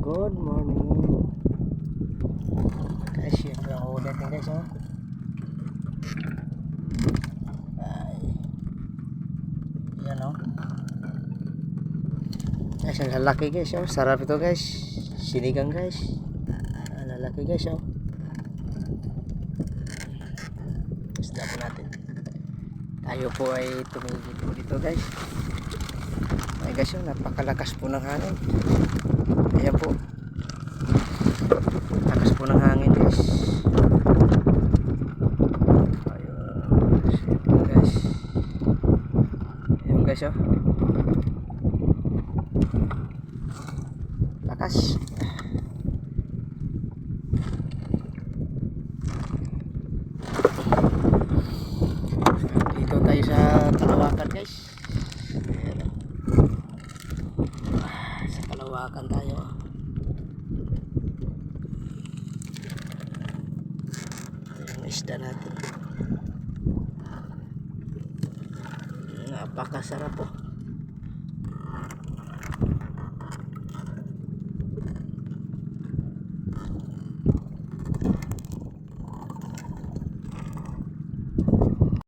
Good morning. Guys, yun lang ulit natin guys, oh. Ay. Yan, oh. Guys, ang lalaki guys, oh. Sarap ito guys. Sinigang guys. Ang lalaki guys, oh. Isda po natin. Tayo po ay tumigil po dito guys. Ay guys, oh, napakalakas po ng hangin. Ayan po. Lakas po ng hangin guys. Ayun guys. Ayun guys, oh. Lakas. Dito tayo sa Kalawakan guys. Ayan, oh. Sa Kalawakan tayo. Isda natin, napakasarap po.